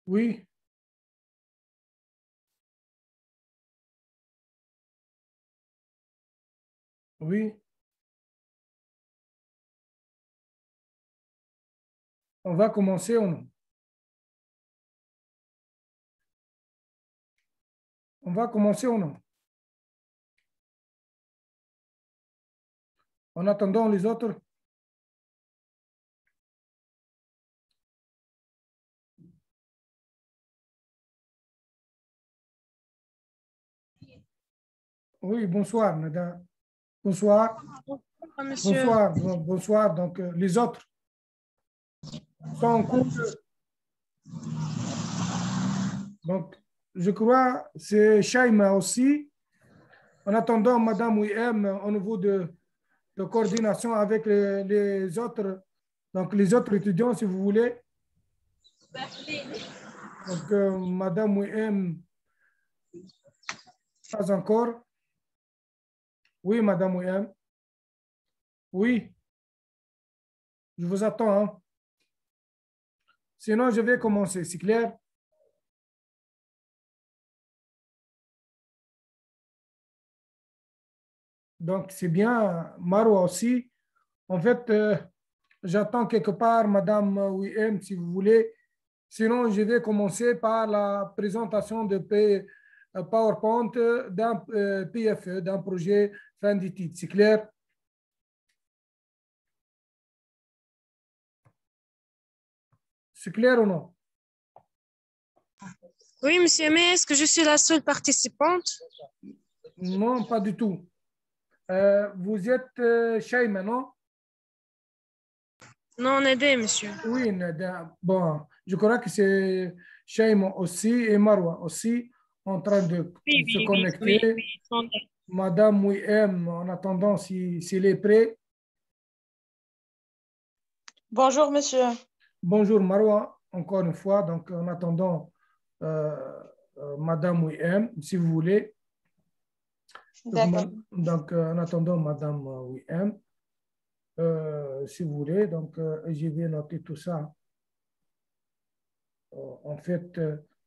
Oui. Oui. On va commencer ou non? On va commencer ou non? En attendant les autres. Oui, bonsoir, madame. Bonsoir. Monsieur. Bonsoir. Bonsoir. Donc, les autres sont en cours. Donc, je crois que c'est Shaima aussi. En attendant, madame Ouiem, au niveau de coordination avec les autres, donc les autres étudiants, si vous voulez. Donc, madame Ouiem, pas encore. Oui, madame Ouiem. Oui. Je vous attends. Hein. Sinon, je vais commencer. C'est clair? Donc, c'est bien. Marwa aussi. En fait, j'attends quelque part Madame Ouiem, si vous voulez. Sinon, je vais commencer par la présentation de PowerPoint d'un PFE, d'un projet fin d'études. C'est clair? C'est clair ou non? Oui, monsieur, mais est-ce que je suis la seule participante? Non, pas du tout. Vous êtes Shaima, non? Non, aidez, monsieur. Oui, bon, je crois que c'est Shaima aussi et Marwa aussi en train de se connecter. Oui. Madame Ouiem, en attendant s'il est prêt. Bonjour, monsieur. Bonjour Marwa, encore une fois. Donc, en attendant Madame Ouiem, si vous voulez. Donc, en attendant Madame Ouiem, si vous voulez. Donc, je vais noter tout ça. En fait,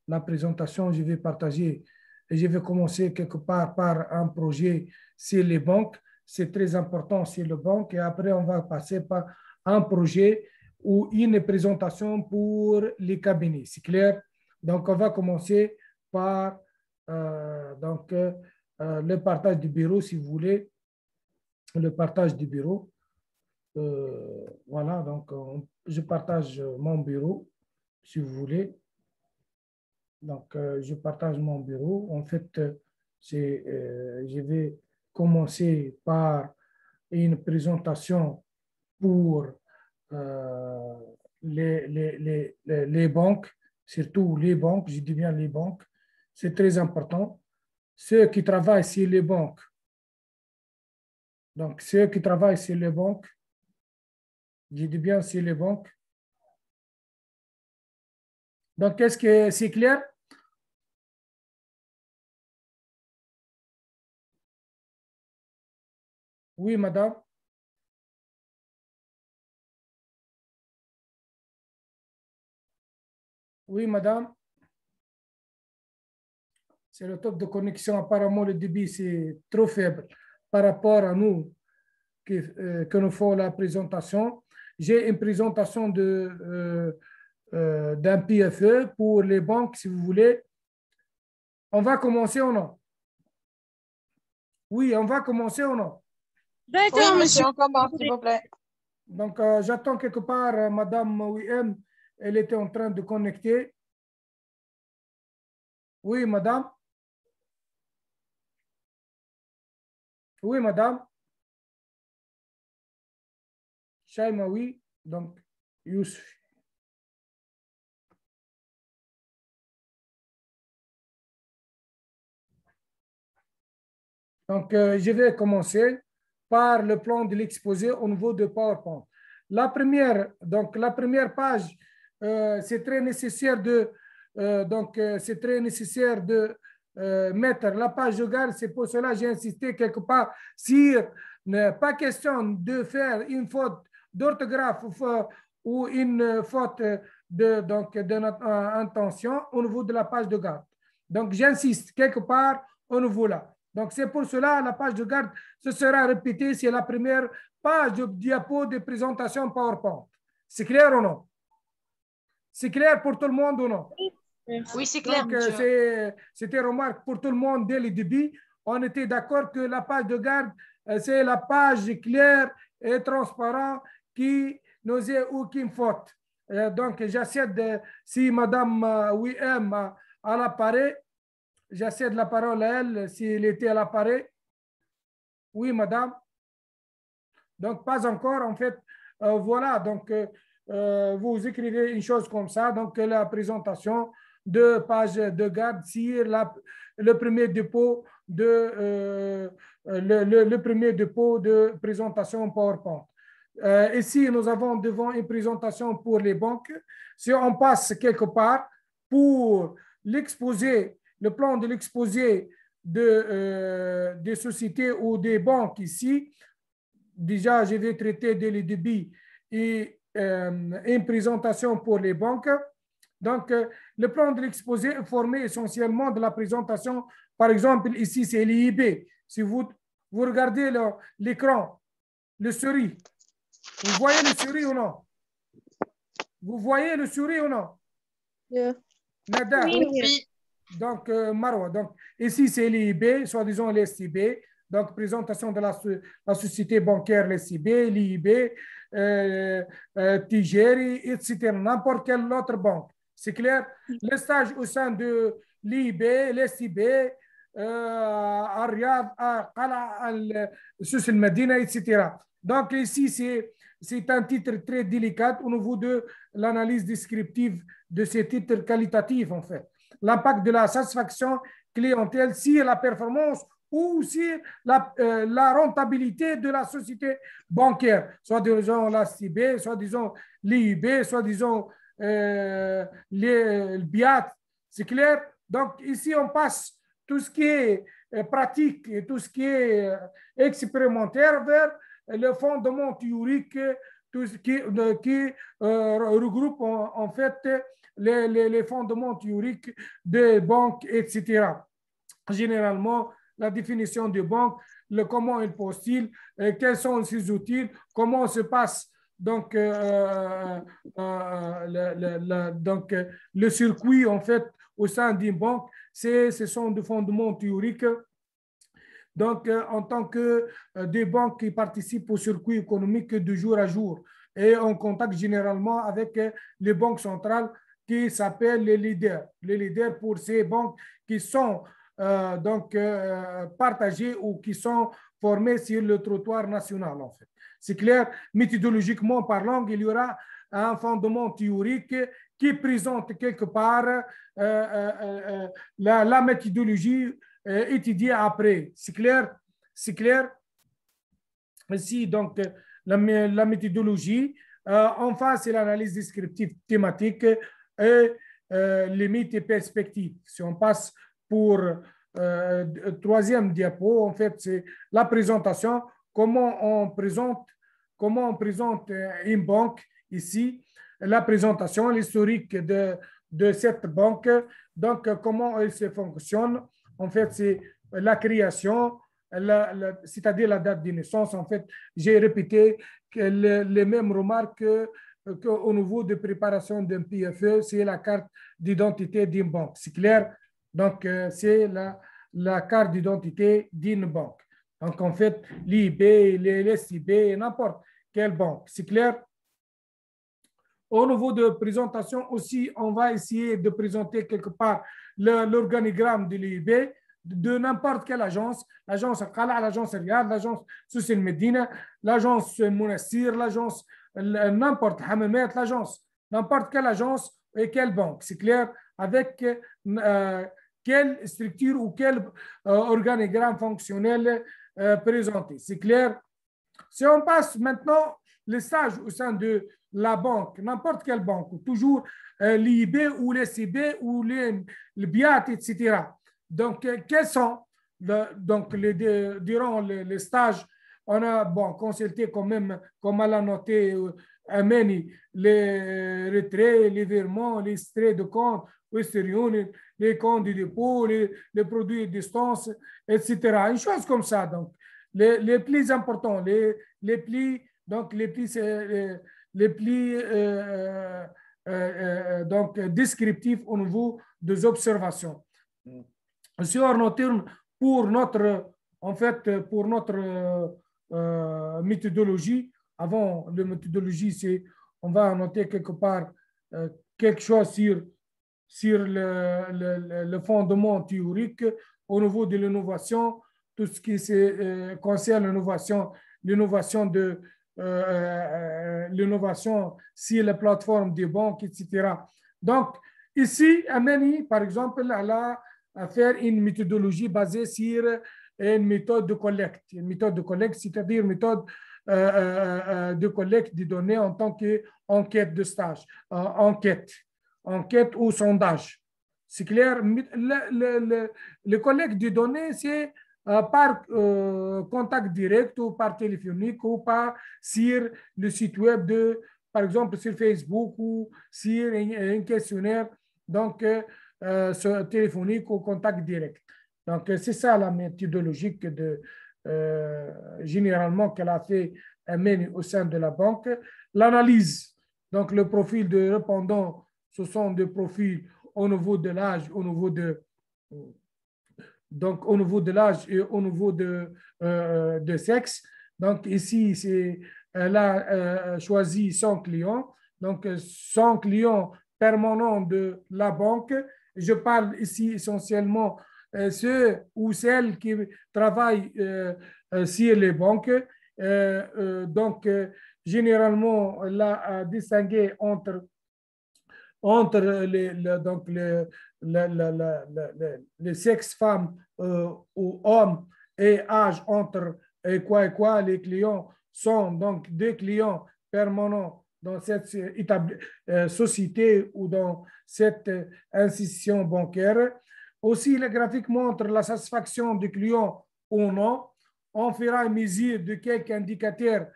la présentation, je vais partager et je vais commencer quelque part par un projet sur les banques. C'est très important sur les banques et après, on va passer par un projet ou une présentation pour les cabinets. C'est clair? Donc, on va commencer par le partage du bureau, si vous voulez. Le partage du bureau. Voilà, donc je partage mon bureau, si vous voulez. Donc, je partage mon bureau. En fait, je vais commencer par une présentation pour les banques, surtout les banques, je dis bien les banques. C'est très important. Ceux qui travaillent sur les banques, donc ceux qui travaillent sur les banques, je dis bien sur les banques. Donc, est-ce que c'est clair? Oui, madame. Oui, madame. C'est le top de connexion. Apparemment, le débit, c'est trop faible par rapport à nous que nous faisons la présentation. J'ai une présentation d'un PFE pour les banques, si vous voulez. On va commencer ou non? Oui, on va commencer ou non? D'accord, Oui, monsieur. on commence, s'il vous plaît. Donc, j'attends quelque part Madame Ouiem. Elle était en train de connecter. Oui, madame. Oui, madame. Shaima, oui. Donc, Youssef. Donc, je vais commencer par le plan de l'exposé au niveau de PowerPoint. La première page, c'est très nécessaire mettre la page de garde. C'est pour cela que j'ai insisté quelque part sur pas question de faire une faute d'orthographe ou une faute de notre intention au niveau de la page de garde. Donc, j'insiste quelque part au niveau là. Donc, c'est pour cela la page de garde, ce sera répété, c'est la première page de diapo de présentation PowerPoint. C'est clair ou non? C'est clair pour tout le monde ou non? Oui, c'est clair, Donc, monsieur. c'était remarque pour tout le monde dès le début. On était d'accord que la page de garde, c'est la page claire et transparente qui nous est aucune faute. Donc, j'essaie de, si Madame Wim à l'appareil, j'essaie de la parole à elle, s'il était à l'appareil. Oui, Madame. Donc, pas encore, en fait. Voilà, donc, vous écrivez une chose comme ça, donc la présentation de page de garde sur le premier dépôt le premier dépôt de présentation PowerPoint. Ici, nous avons devant une présentation pour les banques. Si on passe quelque part pour l'exposé, le plan de l'exposé des sociétés ou des banques ici, déjà, je vais traiter dès le début et une présentation pour les banques. Donc, le plan de l'exposé est formé essentiellement de la présentation. Par exemple, ici, c'est l'IIB. Si vous regardez l'écran, le souris, vous voyez le souris ou non? Vous voyez le souris ou non? Yeah. Nada. Oui. Donc, Marwa. Donc, ici, c'est l'IIB, soi-disant l'SIB. Donc, présentation de la société bancaire, l'SIB, l'IIB, Tigeri, etc. N'importe quelle autre banque. C'est clair? Les stages au sein de l'IIB, l'SIB, à Riyad, à Qala, Sus el-Medina, etc. Donc, ici, c'est un titre très délicat au niveau de l'analyse descriptive de ces titres qualitatifs, en fait. L'impact de la satisfaction clientèle sur la performance ou sur la rentabilité de la société bancaire, soit disons la CIB, soit disons l'IIB, soit disons le BIAT. C'est clair? Donc, ici, on passe tout ce qui est pratique et tout ce qui est expérimentaire vers le fondement théorique, tout ce qui regroupe en fait les fondements théoriques des banques, etc. Généralement, la définition de banque, comment il postule, quels sont ses outils, comment se passe donc, donc le circuit en fait au sein d'une banque. Ce sont des fondements théoriques. Donc, en tant que des banques qui participent au circuit économique de jour à jour et en contact généralement avec les banques centrales qui s'appellent les leaders. Les leaders pour ces banques qui sont donc partagées ou qui sont formées sur le trottoir national, en fait. C'est clair, méthodologiquement parlant, il y aura un fondement théorique qui présente quelque part la méthodologie étudiée après. C'est clair? C'est clair? Ici, donc, la méthodologie. Enfin, c'est l'analyse descriptive thématique et limites et perspectives. Si on passe pour troisième diapo, en fait, c'est la présentation, comment on présente une banque ici, la présentation, l'historique de cette banque, donc comment elle se fonctionne. En fait, c'est la création, c'est-à-dire la date de naissance. En fait, j'ai répété les mêmes remarques qu'au niveau de préparation d'un PFE, c'est la carte d'identité d'une banque. C'est clair? Donc, c'est la carte d'identité d'une banque. Donc, en fait, l'IB, les SIB, n'importe quelle banque. C'est clair? Au niveau de présentation aussi, on va essayer de présenter quelque part l'organigramme de l'IB de n'importe quelle agence, l'agence Qala, l'agence Riyad, l'agence Sus el-Medina, l'agence Monastir, l'agence n'importe Hamamet, l'agence, n'importe quelle agence et quelle banque. C'est clair? Avec quelle structure ou quel organigramme fonctionnel présenté. C'est clair? Si on passe maintenant le stage au sein de la banque, n'importe quelle banque, toujours l'IB ou l'SIB ou le BIAT, etc. Donc, quels sont, durant les stages, on a consulté quand même, comme elle a noté amène les retraits, les virements, les extraits de compte, Western Union, les comptes de dépôt, les produits de distance, etc. Une chose comme ça. Donc, les plus importants, les plis, donc les plis, les plis donc descriptifs au niveau des observations. Si on retourne pour notre, en fait, pour notre méthodologie, avant la méthodologie, c'est, on va noter quelque part quelque chose sur le fondement théorique au niveau de l'innovation, tout ce qui concerne l'innovation de l'innovation sur la plateforme des banques, etc. Donc, ici, Amani, par exemple, elle a à faire une méthodologie basée sur une méthode de collecte. Une méthode de collecte, c'est-à-dire une méthode de collecte des données en tant qu'enquête de stage, enquête ou sondage. C'est clair, le collecte de données, c'est par contact direct ou par téléphonique ou par sur le site web de, par exemple, sur Facebook ou sur un questionnaire donc, téléphonique ou contact direct. Donc, c'est ça la méthodologie généralement qu'elle a fait mener au sein de la banque. L'analyse, donc le profil de répondant, ce sont des profils au niveau de l'âge, au niveau de l'âge et au niveau de sexe. Donc ici, elle a choisi 100 clients, donc 100 clients permanents de la banque. Je parle ici essentiellement ceux ou celles qui travaillent sur les banques. Donc, généralement, là, à distinguer entre les sexes femmes ou hommes et âge entre quoi, les clients sont donc des clients permanents dans cette société ou dans cette institution bancaire. Aussi, le graphique montre la satisfaction du client ou non. On fera une mesure de quelques indicateurs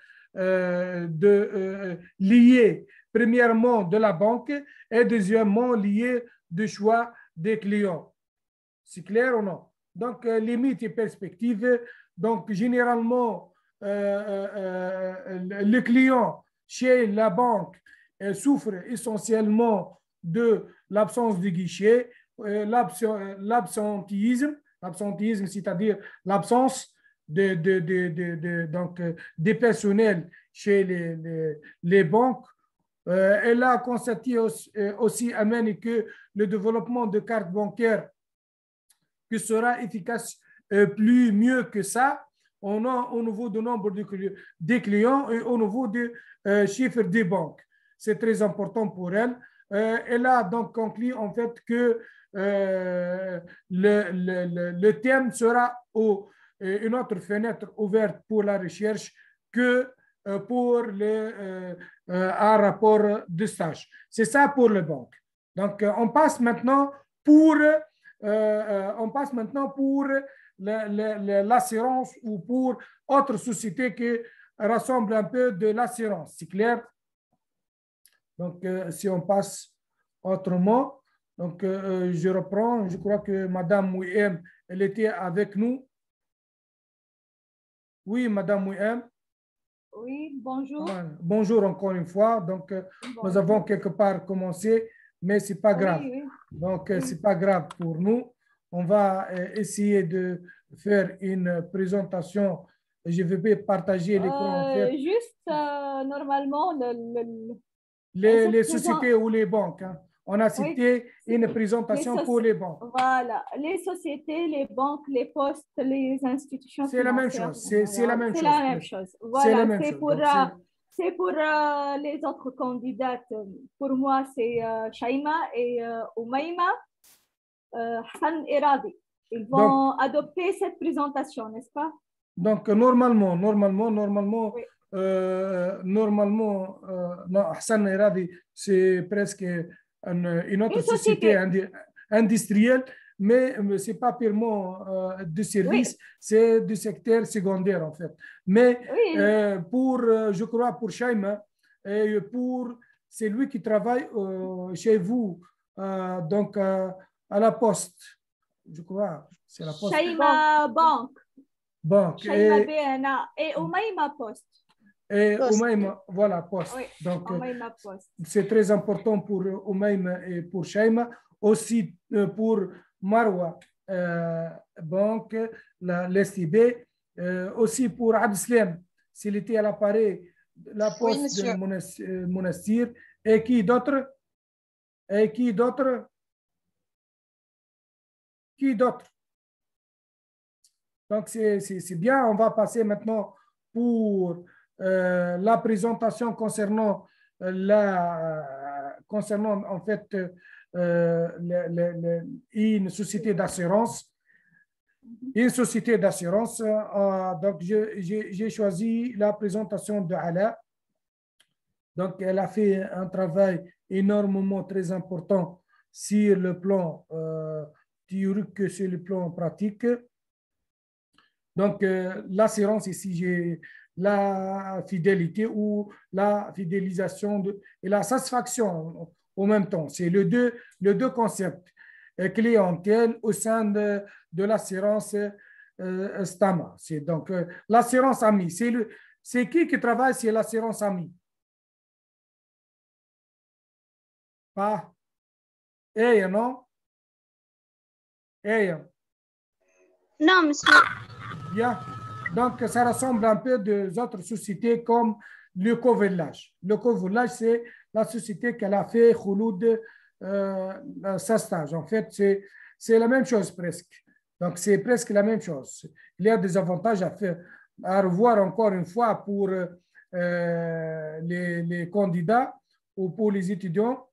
liés premièrement de la banque et deuxièmement liés du choix des clients. C'est clair ou non? Donc, limites et perspectives. Donc, généralement, le client chez la banque souffre essentiellement de l'absence de guichet, l'absentéisme, c'est-à-dire l'absence des personnels chez les banques. Elle a constaté aussi Amène, que le développement de cartes bancaires qui sera efficace mieux que ça au niveau du nombre des clients et au niveau des chiffres des banques. C'est très important pour elle. Elle a donc conclu en fait que le thème sera une autre fenêtre ouverte pour la recherche que pour un rapport de stage. C'est ça pour les banques. Donc, on passe maintenant pour l'assurance ou pour autre société qui rassemble un peu de l'assurance. C'est clair? Donc, si on passe autrement, donc je reprends. Je crois que Madame Mouhem, elle était avec nous. Oui, Madame Mouhem. Oui, bonjour. Bonjour encore une fois. Donc, nous avons quelque part commencé, mais ce n'est pas grave. Oui. Donc, ce n'est pas grave pour nous. On va essayer de faire une présentation. Je vais partager l'écran. Juste, normalement, les sociétés ou les banques. Hein. On a cité une présentation pour les banques. Voilà, les sociétés, les banques, les postes, les institutions financières. C'est la même chose. C'est la même chose. C'est la même chose. Voilà, c'est pour les autres candidates. Pour moi, c'est Shaima et Oumaima, Hassan et Radi. Ils vont adopter cette présentation, n'est-ce pas? Donc, normalement, Hassan et Radi, c'est presque une autre société industrielle, mais ce n'est pas purement de service, c'est du secteur secondaire en fait. Mais je crois pour Shaima, et pour celui qui travaille chez vous, donc à la poste, je crois, c'est la poste. Shaima Bank. Banque. Shaima BNA et Umayma Post. Et Umayma, voilà, poste. Oui, donc, Umayma Post. c'est très important pour Umayma et pour Shaima. Aussi pour Marwa Banque, l'STB. Aussi pour Abdeslam, s'il était à l'appareil, la poste de Monastir. Et qui d'autre? Et qui d'autre? Qui d'autre? Donc, c'est bien. On va passer maintenant pour la présentation concernant en fait une société d'assurance. Une société d'assurance. Donc, j'ai choisi la présentation de Ala. Donc, elle a fait un travail énormément très important sur le plan théorique que sur le plan pratique. Donc, l'assurance ici, j'ai la fidélité ou la fidélisation et la satisfaction en même temps. C'est le deux concepts. Clientèle au sein de l'assurance Stama. C'est donc l'assurance amie. C'est qui travaille sur l'assurance amie? Pas? Non? Non, monsieur. Bien. Donc, ça ressemble un peu des autres sociétés comme le Covillage. Le Covillage, c'est la société qu'elle a fait Khouloud sa stage. En fait, c'est la même chose presque. Donc, c'est presque la même chose. Il y a des avantages à revoir encore une fois pour les candidats ou pour les étudiants.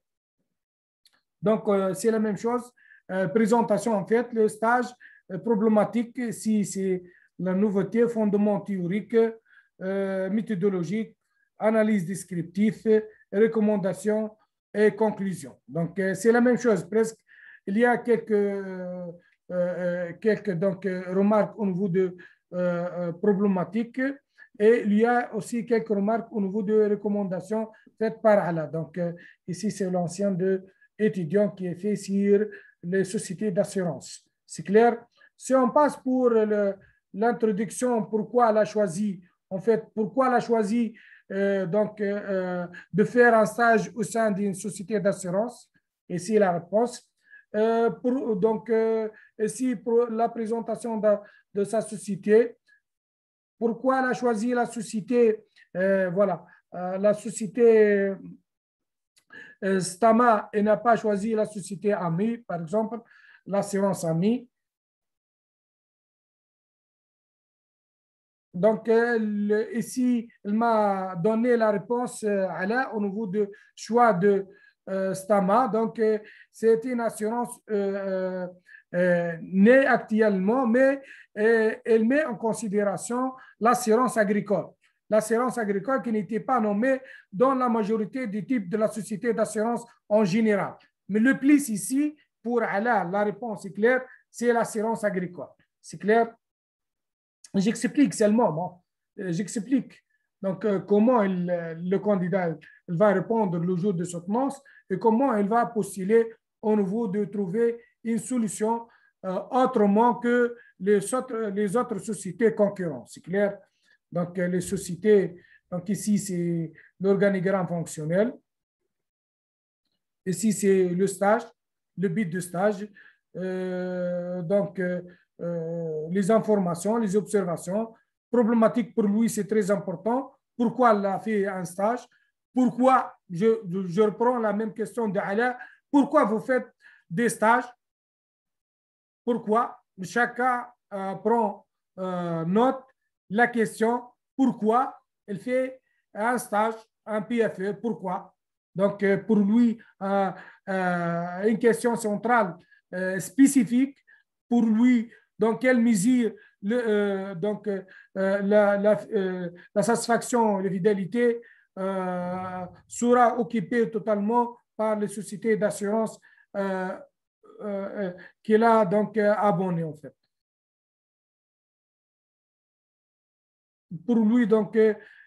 Donc, c'est la même chose. Présentation, en fait, le stage problématique, si c'est la nouveauté, fondement théorique, méthodologique, analyse descriptive, recommandations et conclusions. Donc, c'est la même chose presque. Il y a quelques donc, remarques au niveau de problématiques et il y a aussi quelques remarques au niveau de recommandations faites par Ala. Donc, ici, c'est l'ancien étudiant qui est fait sur les sociétés d'assurance. C'est clair? Si on passe pour l'introduction, pourquoi elle a choisi, en fait, pourquoi elle a choisi de faire un stage au sein d'une société d'assurance? Ici, la réponse. Ici, pour la présentation de sa société, pourquoi elle a choisi la société, la société Stama et n'a pas choisi la société Ami, par exemple, l'assurance Ami. Donc, ici, elle m'a donné la réponse au niveau du choix de Stama. Donc, c'est une assurance née actuellement, mais elle met en considération l'assurance agricole. L'assurance agricole qui n'était pas nommée dans la majorité des types de la société d'assurance en général. Mais le plus ici, pour Ala, la réponse est claire, c'est l'assurance agricole. C'est clair? J'explique seulement, bon. J'explique. Donc, comment le candidat va répondre le jour de soutenance et comment il va postuler au niveau de trouver une solution autrement que les autres sociétés concurrentes. C'est clair? Donc, les sociétés, donc ici, c'est l'organigramme fonctionnel. Ici, c'est le stage, le but de stage. Les informations, les observations. Problématique pour lui, c'est très important. Pourquoi il a fait un stage? Pourquoi, je reprends la même question de Ala, pourquoi vous faites des stages? Pourquoi? Chacun prend note la question pourquoi il fait un stage, un PFE, pourquoi? Donc, pour lui, une question centrale spécifique, pour lui, dans quelle mesure la satisfaction et la fidélité sera occupée totalement par les sociétés d'assurance qu'il a donc abonné en fait. Pour lui, donc,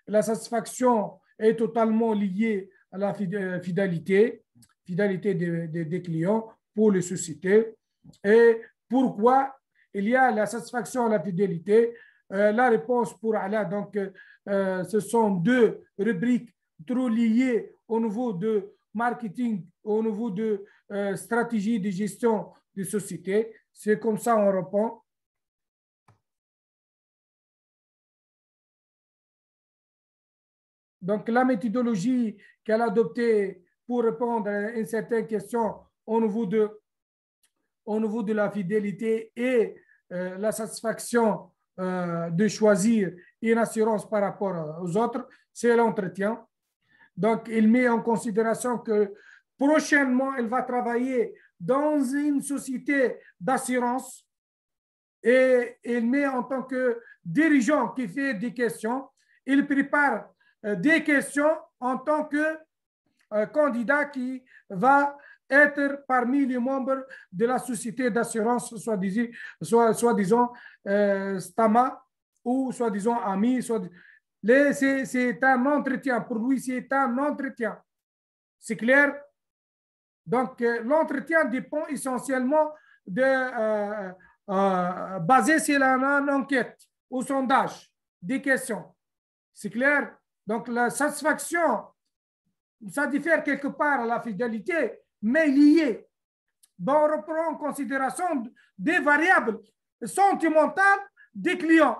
la satisfaction est totalement lié à la fidélité des clients pour les sociétés. Et pourquoi il y a la satisfaction à la fidélité? La réponse pour Ala, donc, ce sont deux rubriques trop liées au niveau de marketing, au niveau de stratégie de gestion des sociétés. C'est comme ça on répond. Donc, la méthodologie qu'elle a adoptée pour répondre à une certaine question au niveau de la fidélité et la satisfaction de choisir une assurance par rapport aux autres, c'est l'entretien. Donc, il met en considération que prochainement, elle va travailler dans une société d'assurance et il met en tant que dirigeant qui fait des questions, il prépare des questions en tant que candidat qui va être parmi les membres de la société d'assurance, soi-disant Stama ou soi-disant Ami. C'est un entretien. Pour lui, c'est un entretien. C'est clair? Donc, l'entretien dépend essentiellement basé sur une enquête ou sondage, des questions. C'est clair? Donc, la satisfaction, ça diffère quelque part à la fidélité, mais lié. Bon, on reprend en considération des variables sentimentales des clients.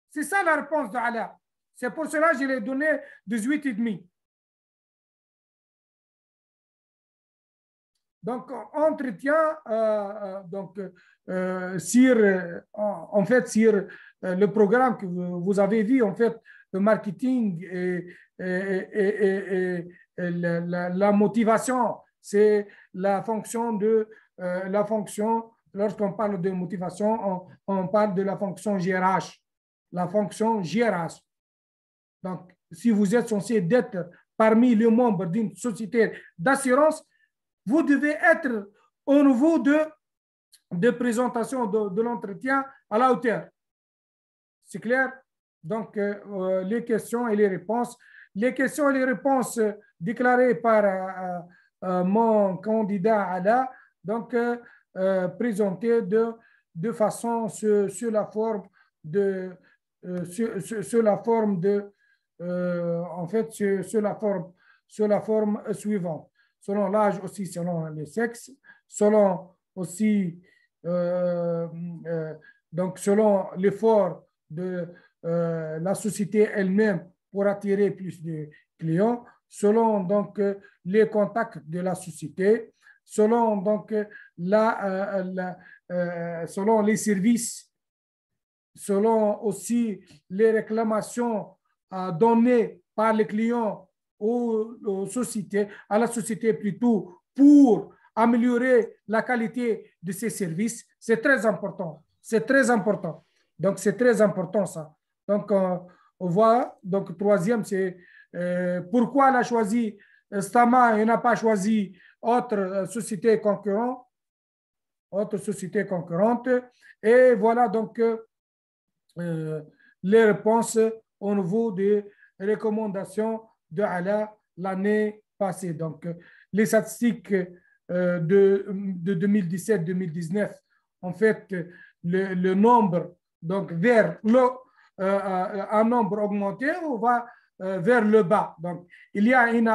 C'est ça la réponse de Ala. C'est pour cela que je l'ai donné 18,5. Donc, entretien, en fait, sur le programme que vous avez vu, en fait, le marketing et la motivation, c'est la fonction lorsqu'on parle de motivation, on parle de la fonction GRH. La fonction GRH. Donc, si vous êtes censé être parmi les membres d'une société d'assurance, vous devez être au niveau de présentation de l'entretien à la hauteur. C'est clair? Donc, les questions et les réponses. Les questions et les réponses déclarées par mon candidat Ala, donc présentées de façon sur la forme de sur la forme suivante. Selon l'âge aussi, selon les sexes, selon aussi donc selon l'effort de la société elle-même pour attirer plus de clients, selon donc les contacts de la société, selon donc selon les services, selon aussi les réclamations données par les clients aux sociétés, à la société plutôt, pour améliorer la qualité de ces services. C'est très important. C'est très important. Donc, c'est très important ça. Donc, on voit, donc, troisième, c'est pourquoi elle a choisi Stama et n'a pas choisi autre société concurrente. Et voilà donc les réponses au niveau des recommandations de Ala l'année passée. Donc, les statistiques de 2017-2019, en fait, le nombre, donc vers un nombre augmenté, on va vers le bas. Donc, il y a une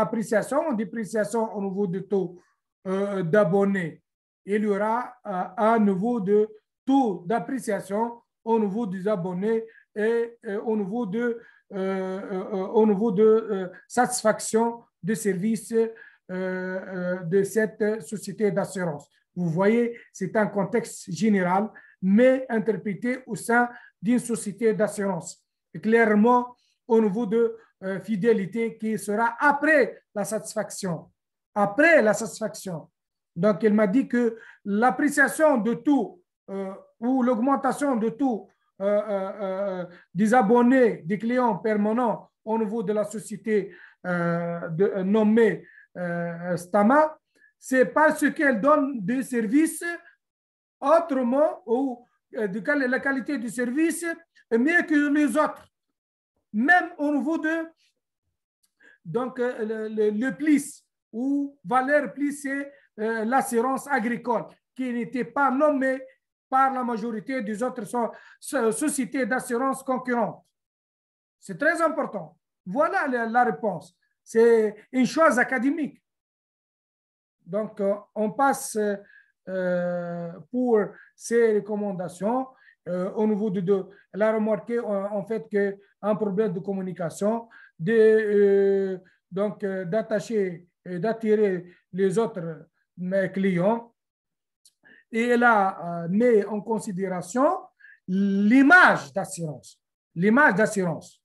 dépréciation au niveau du taux d'abonnés. Il y aura un niveau de taux d'appréciation au niveau des abonnés et au niveau de satisfaction de services de cette société d'assurance. Vous voyez, c'est un contexte général, mais interprété au sein d'une société d'assurance. Clairement, au niveau de fidélité qui sera après la satisfaction. Après la satisfaction. Donc, il m'a dit que l'appréciation de tout ou l'augmentation de tout des abonnés, des clients permanents au niveau de la société nommée Stama, c'est parce qu'elle donne des services autrement ou la qualité du service est mieux que les autres. Même au niveau de donc le PLIS, ou valeur PLIS, c'est l'assurance agricole, qui n'était pas nommée par la majorité des autres sociétés d'assurance concurrentes. C'est très important. Voilà la réponse. C'est une chose académique. Donc, on passe pour ces recommandations. Au niveau de la remarqué en fait qu'un problème de communication, donc d'attacher et d'attirer les autres clients. Et elle a mis en considération l'image d'assurance. L'image d'assurance.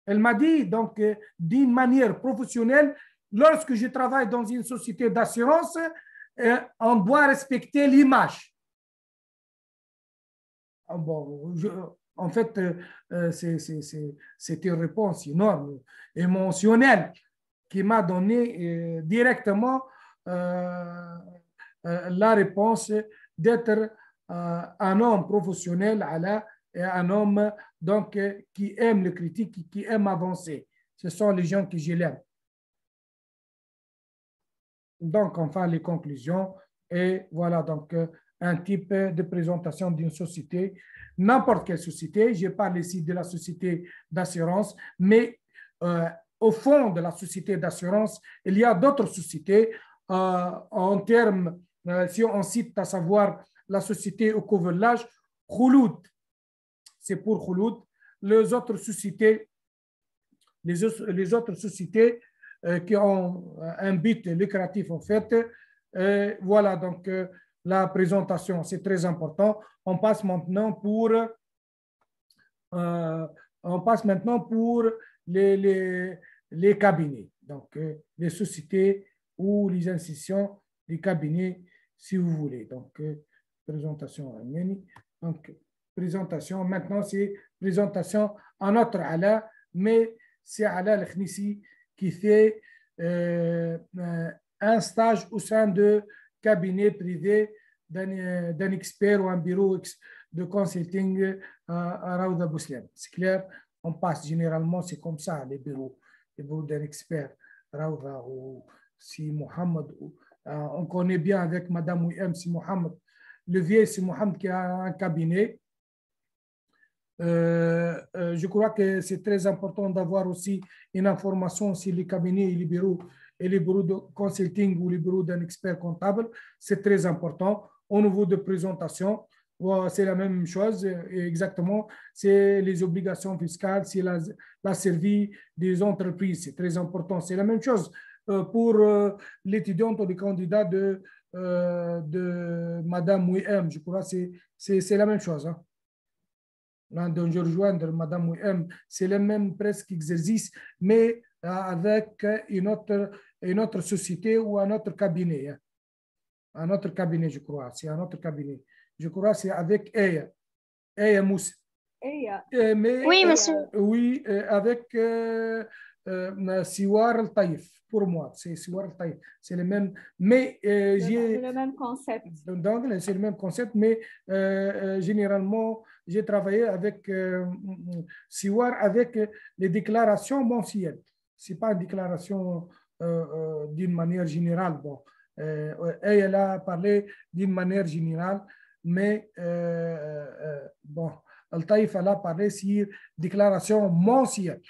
Elle m'a dit donc d'une manière professionnelle, lorsque je travaille dans une société d'assurance, on doit respecter l'image. Bon, en fait, c'est une réponse énorme, émotionnelle, qui m'a donné directement la réponse d'être un homme professionnel, et un homme donc, qui aime le critique, qui aime avancer. Ce sont les gens que je l'aime. Donc, enfin, les conclusions. Et voilà, donc, un type de présentation d'une société, n'importe quelle société. Je parle ici de la société d'assurance, mais au fond de la société d'assurance, il y a d'autres sociétés en termes, si on cite, à savoir la société au couvrage, Khouloud, c'est pour Khouloud. Les autres sociétés qui ont un but lucratif en fait. Voilà, donc la présentation, c'est très important. On passe maintenant pour les cabinets, donc les sociétés ou les institutions, les cabinets, si vous voulez. Donc, présentation en ligne. Donc, présentation, maintenant, c'est présentation à notre Ala, mais c'est Ala Al-Khnisi qui fait un stage au sein de cabinet privé d'un expert ou un bureau de consulting à Raouda Bouslem. C'est clair, on passe généralement, c'est comme ça, les bureaux d'un expert, Raouda ou si Mohamed, on connaît bien avec Madame Ouiem, si Mohamed, le vieux, c'est Mohamed qui a un cabinet. Je crois que c'est très important d'avoir aussi une information sur les cabinets et les bureaux de consulting ou les bureaux d'un expert comptable. C'est très important. Au niveau de présentation, c'est la même chose, exactement. C'est les obligations fiscales, c'est la survie des entreprises. C'est très important. C'est la même chose pour l'étudiante ou le candidat de Madame Ouiem. Je crois que c'est la même chose. Hein. Donc, je rejoins Madame Ouiem, c'est le même presque exercice, mais avec une autre société ou un autre cabinet. Hein. Un autre cabinet, je crois. C'est un autre cabinet. Je crois que c'est avec Eya. Eya Moussa. Eya. Oui, monsieur. Oui, avec Siwar Al-Taïf. Pour moi, c'est Siwar Al-Taïf. C'est le même. Mais j'ai. Le même concept. Donc, c'est le même concept, mais généralement, j'ai travaillé avec Siwar avec les déclarations mensuelles. Ce n'est pas une déclaration d'une manière générale. Bon. Elle a parlé d'une manière générale, mais bon, Al-Taïf a parlé sur déclaration mensuelle,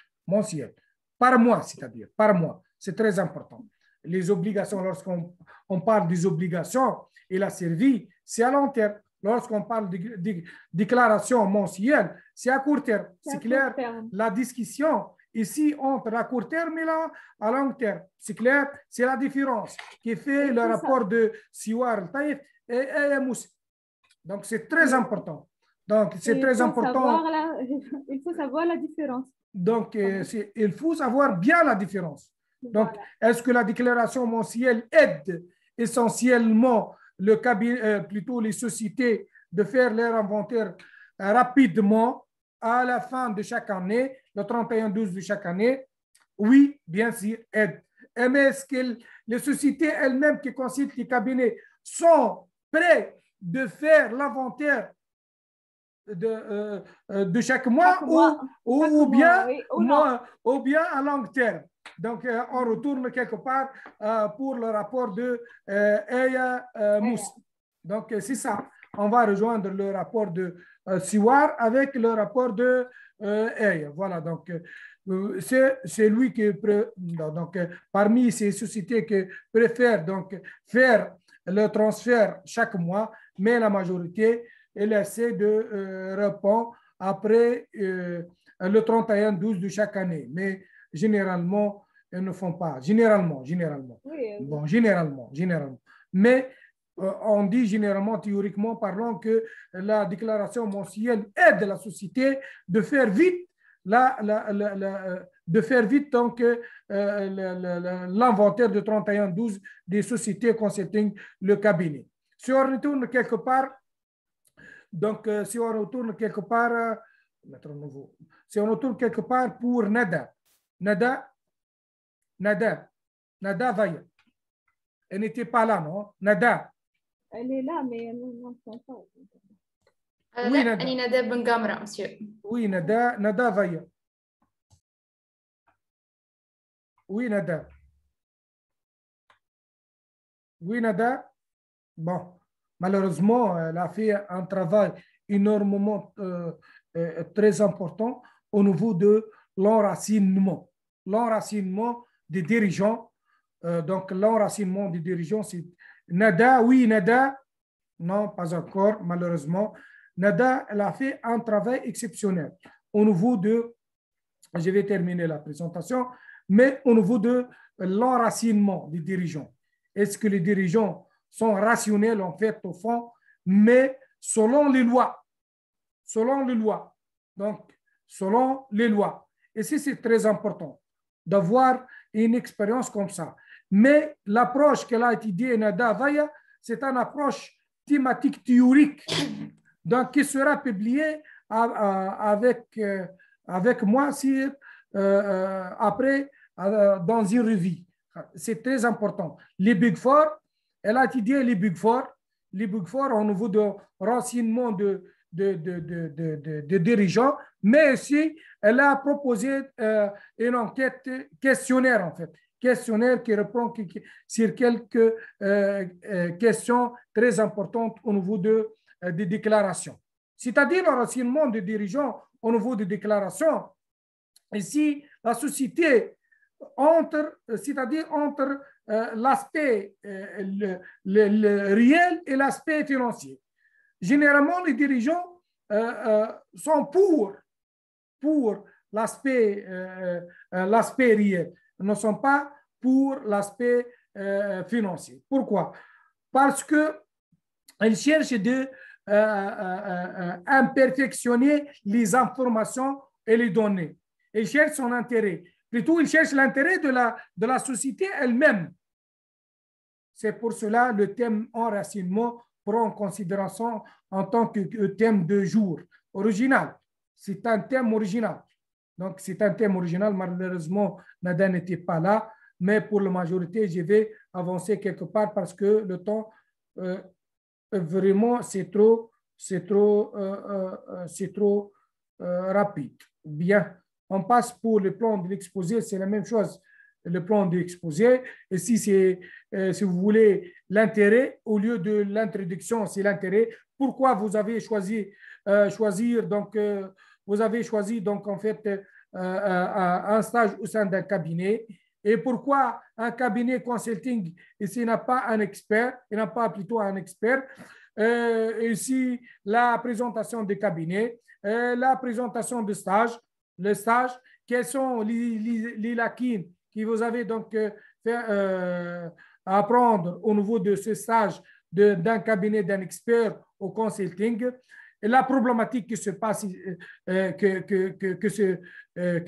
par mois, c'est-à-dire par mois. C'est très important. Les obligations, lorsqu'on parle des obligations et la survie, c'est à long terme. Lorsqu'on parle de déclaration mensuelle, c'est à court terme. C'est clair, la discussion ici entre à court terme et là, à long terme. C'est clair, c'est la différence qui fait le rapport de Siwar Al-Taïf et Moussa. Donc, c'est très important. Donc, c'est très important. Il faut savoir la différence. Donc, il faut savoir bien la différence. Donc, voilà. Est-ce que la déclaration mensuelle aide essentiellement le cabinet, plutôt les sociétés de faire leur inventaire rapidement à la fin de chaque année, le 31-12 de chaque année? Oui, bien sûr, aide. Mais est-ce que les sociétés elles-mêmes qui consultent les cabinets sont prêtes de faire l'inventaire de chaque mois, ou bien à long terme. Donc, on retourne quelque part pour le rapport de Eya Moussa. Donc, c'est ça. On va rejoindre le rapport de Siwar avec le rapport de Eya. Voilà, donc c'est lui qui, donc, parmi ces sociétés qui préfèrent donc, faire le transfert chaque mois, mais la majorité, elle essaie de répondre après le 31-12 de chaque année. Mais généralement, ils ne font pas. Généralement. Oui. Bon, généralement. Mais on dit généralement, théoriquement parlant, que la déclaration mensuelle aide la société de faire vite donc l'inventaire de 31-12 des sociétés consulting le cabinet. Si on retourne quelque part, donc si on retourne quelque part, si on retourne quelque part pour Nada Vaya. Elle n'était pas là, non? Nada. Elle est là, mais elle n'entend pas. Oui, Nada Bengamra, monsieur. Oui, Nada Vaya. Oui, Nada. Oui, Nada. Bon, malheureusement, elle a fait un travail énormément très important au niveau de l'enracinement. L'enracinement des dirigeants. Donc, l'enracinement des dirigeants, c'est Nada, oui, Nada. Non, pas encore, malheureusement. Nada, elle a fait un travail exceptionnel au niveau de, je vais terminer la présentation, mais au niveau de l'enracinement des dirigeants. Est-ce que les dirigeants sont rationnels en fait au fond, mais selon les lois. Donc, selon les lois. Et c'est très important d'avoir une expérience comme ça. Mais l'approche qu'elle a étudiée, Nada Vaya, c'est une approche thématique théorique, donc qui sera publiée avec moi après dans une revue. C'est très important. Les Big Four, elle a étudié les Big Four au niveau de renseignement de dirigeants, mais aussi elle a proposé une enquête questionnaire en fait. Questionnaire qui répond sur quelques questions très importantes au niveau des déclarations. C'est-à-dire le renseignement des dirigeants au niveau des déclarations. Ici, la société entre l'aspect le réel et l'aspect financier. Généralement, les dirigeants sont pour l'aspect réel, ne sont pas pour l'aspect financier. Pourquoi? Parce qu'ils cherchent à perfectionner les informations et les données. Ils cherchent son intérêt. Plutôt, ils cherchent l'intérêt de la société elle-même. C'est pour cela le thème enracinement prend en considération en tant que thème de jour original. C'est un thème original. Donc, c'est un thème original. Malheureusement, Nada n'était pas là, mais pour la majorité, je vais avancer quelque part parce que le temps, vraiment, c'est trop rapide. Bien, on passe pour le plan de l'exposé, c'est la même chose. Le plan de l'exposé, et si vous voulez l'intérêt, au lieu de l'introduction, c'est l'intérêt. Pourquoi vous avez choisi vous avez choisi donc en fait un stage au sein d'un cabinet, et pourquoi un cabinet consulting ici n'a pas un expert, il n'a pas plutôt un expert. Ici, la présentation des cabinets, la présentation de stage, le stage, quelles sont les lacunes que vous avez donc fait apprendre au niveau de ce stage d'un cabinet, d'un expert au consulting, et la problématique qui se passe, qui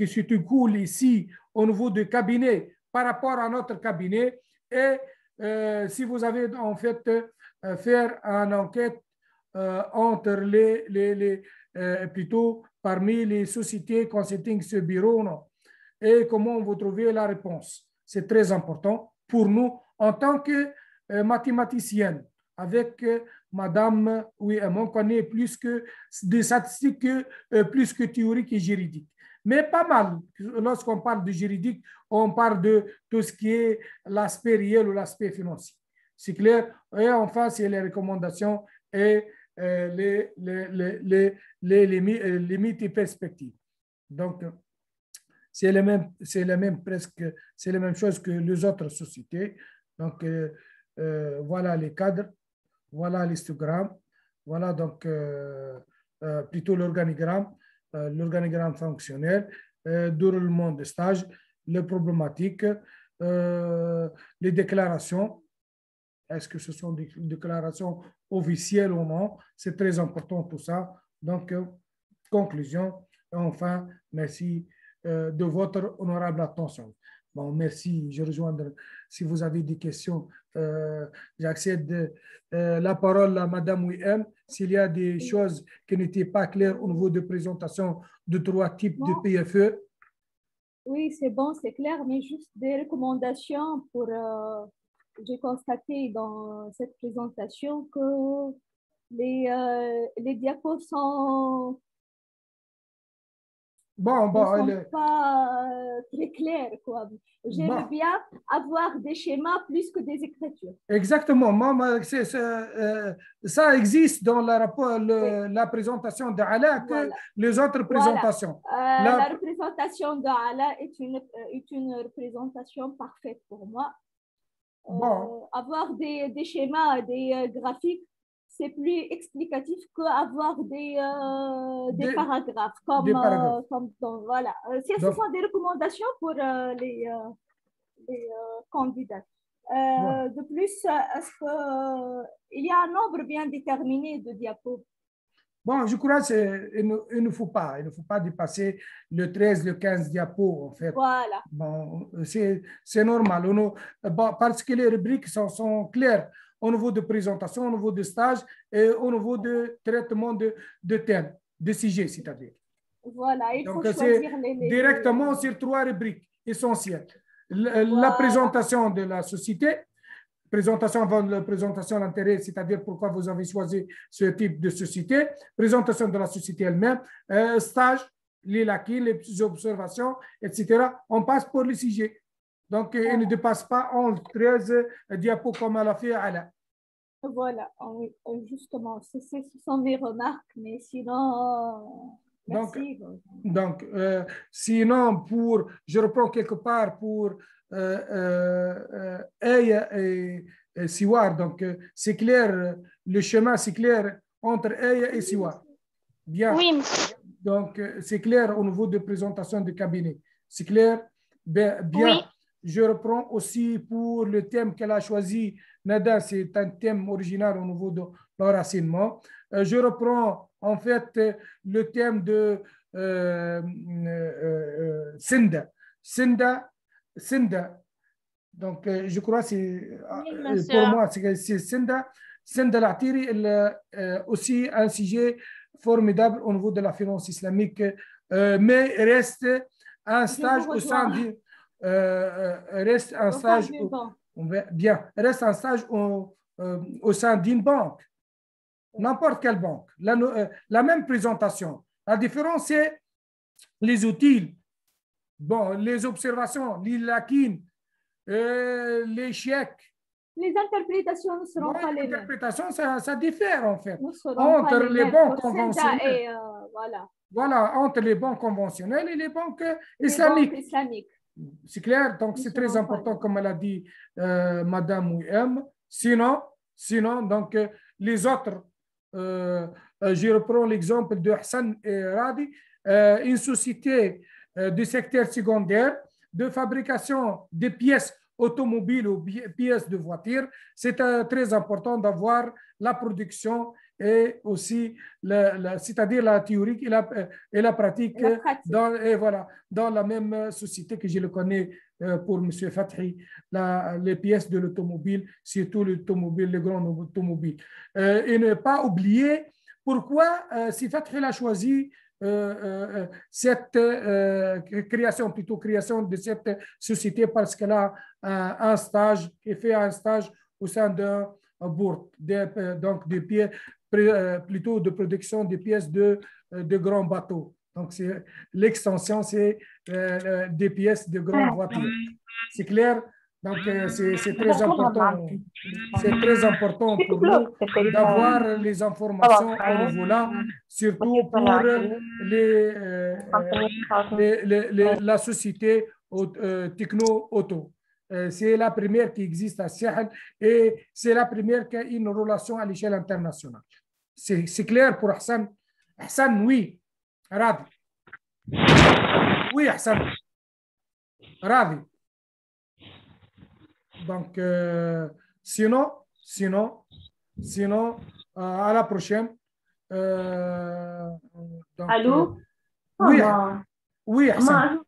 se découle ici au niveau du cabinet par rapport à notre cabinet, et si vous avez en fait faire une enquête entre plutôt parmi les sociétés consulting ce bureau, non, et comment vous trouvez la réponse. C'est très important pour nous en tant que mathématicienne, avec Madame Ouihem. On connaît plus que des statistiques, plus que théoriques et juridiques. Mais pas mal. Lorsqu'on parle de juridique, on parle de tout ce qui est l'aspect réel ou l'aspect financier. C'est clair. Et enfin, c'est les recommandations et les limites et perspectives. Donc, c'est la même chose que les autres sociétés. Donc, voilà les cadres, voilà l'histogramme, voilà donc plutôt l'organigramme fonctionnel, déroulement de stage, les problématiques, les déclarations. Est-ce que ce sont des déclarations officielles ou non? C'est très important tout ça. Donc, conclusion. Et enfin, merci de votre honorable attention. Bon, merci. Je rejoins. Si vous avez des questions, j'accède la parole à Madame Ouihem. S'il y a des choses qui n'étaient pas claires au niveau de présentation de 3 types de PFE. Oui, c'est bon, c'est clair, mais juste des recommandations pour... j'ai constaté dans cette présentation que les diapos sont... ne sont pas très clairs, quoi. J'aime bien avoir des schémas plus que des écritures. Exactement. Ça existe dans le rapport, la présentation d'Ala que les autres présentations. La représentation d'Ala est une représentation parfaite pour moi. Avoir des schémas, des graphiques, c'est plus explicatif qu'avoir des paragraphes. Comme voilà. Ce sont des recommandations pour les candidats. De plus, est-ce qu'il y a un nombre bien déterminé de diapos? Bon, je crois qu'il ne faut pas dépasser le 13, le 15 diapos, en fait. Voilà. Bon, c'est normal. Parce que les rubriques sont claires au niveau de présentation, au niveau de stage et au niveau de traitement de thèmes, de sujets, c'est-à-dire. Voilà, il faut choisir directement sur 3 rubriques essentielles. La présentation de la société, présentation avant la présentation d'intérêt, c'est-à-dire pourquoi vous avez choisi ce type de société, présentation de la société elle-même, stage, les lacunes, les observations, etc. On passe pour le sujet. Donc, il ne dépasse pas 11, 13 diapos comme elle a fait Ala. Voilà, justement, ce sont mes remarques, mais sinon... Merci. Donc sinon, je reprends quelque part pour Aya et Siwar. Donc, c'est clair, le chemin, c'est clair entre Aya et Siwar. Bien. Oui. Donc, c'est clair au niveau de présentation du cabinet. C'est clair? Bien. Oui. Je reprends aussi pour le thème qu'elle a choisi. Nada, c'est un thème original au niveau de l'enracinement. Je reprends en fait le thème de Sinda. Donc, je crois que c'est pour moi, c'est Sinda. Sinda Latiri, aussi un sujet formidable au niveau de la finance islamique, mais reste un stage au sein du... reste un stage au sein d'une banque, n'importe quelle banque, la même présentation. La différence, c'est les outils, les observations, les lacunes, les chèques. Les interprétations ne seront pas les mêmes. Les interprétations, ça diffère en fait entre les banques conventionnelles. Voilà, entre les banques conventionnelles et les banques islamiques. C'est clair, donc c'est très important, comme elle a dit Madame Ouihem. Sinon, donc les autres, je reprends l'exemple de Hassan Radi, une société du secteur secondaire de fabrication de pièces automobiles ou pièces de voitures. C'est très important d'avoir la production et aussi, c'est-à-dire la théorie et la pratique, dans la même société que je le connais pour M. Fathi, les pièces de l'automobile, surtout l'automobile, les grands automobiles. Et ne pas oublier pourquoi si Fathi a choisi cette création de cette société, parce qu'elle a fait un stage au sein d'un donc des pièces, plutôt de production de pièces de grands bateaux. Donc, l'extension, c'est des pièces de grandes voitures. C'est clair? Donc, c'est très important. C'est très important pour nous d'avoir les informations au niveau là, surtout pour la société techno-auto. C'est la première qui existe à Sahel et c'est la première qui a une relation à l'échelle internationale. C'est clair pour Hassan? Hassan, oui. Ravi. Oui, Hassan. Ravi. Donc, sinon, à la prochaine. Donc, allô? Oui, oui, Hassan.